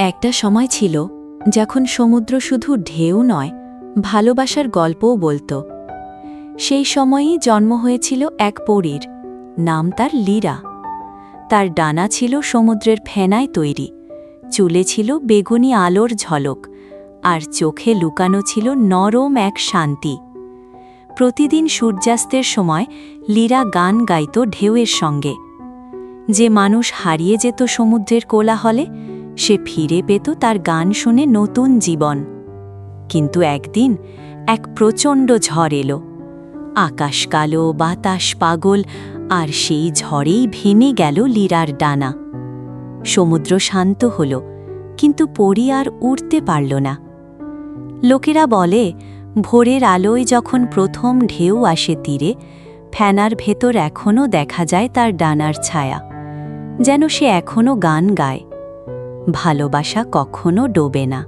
একটা সময় ছিল যখন সমুদ্র শুধু ঢেউ নয়, ভালোবাসার গল্পও বলতো। সেই সময়েই জন্ম হয়েছিল এক পরীর, নাম তার লীরা। তার ডানা ছিল সমুদ্রের ফেনায় তৈরি, চুলে ছিল বেগুনি আলোর ঝলক, আর চোখে লুকানো ছিল নরম এক শান্তি। প্রতিদিন সূর্যাস্তের সময় লীরা গান গাইত ঢেউয়ের সঙ্গে। যে মানুষ হারিয়ে যেত সমুদ্রের কোলাহলে, সে ফিরে পেত তার গান শুনে নতুন জীবন। কিন্তু একদিন এক প্রচণ্ড ঝড় এলো। আকাশ কালো, বাতাস পাগল, আর সেই ঝড়েই ভেঙে গেল লীরার ডানা। সমুদ্র শান্ত হল, কিন্তু পরী আর উড়তে পারল না। লোকেরা বলে, ভোরের আলোয় যখন প্রথম ঢেউ আসে তীরে, ফেনার ভেতর এখনও দেখা যায় তার ডানার ছায়া, যেন সে এখনও গান গায়। ভালোবাসা কখনো ডোবে না।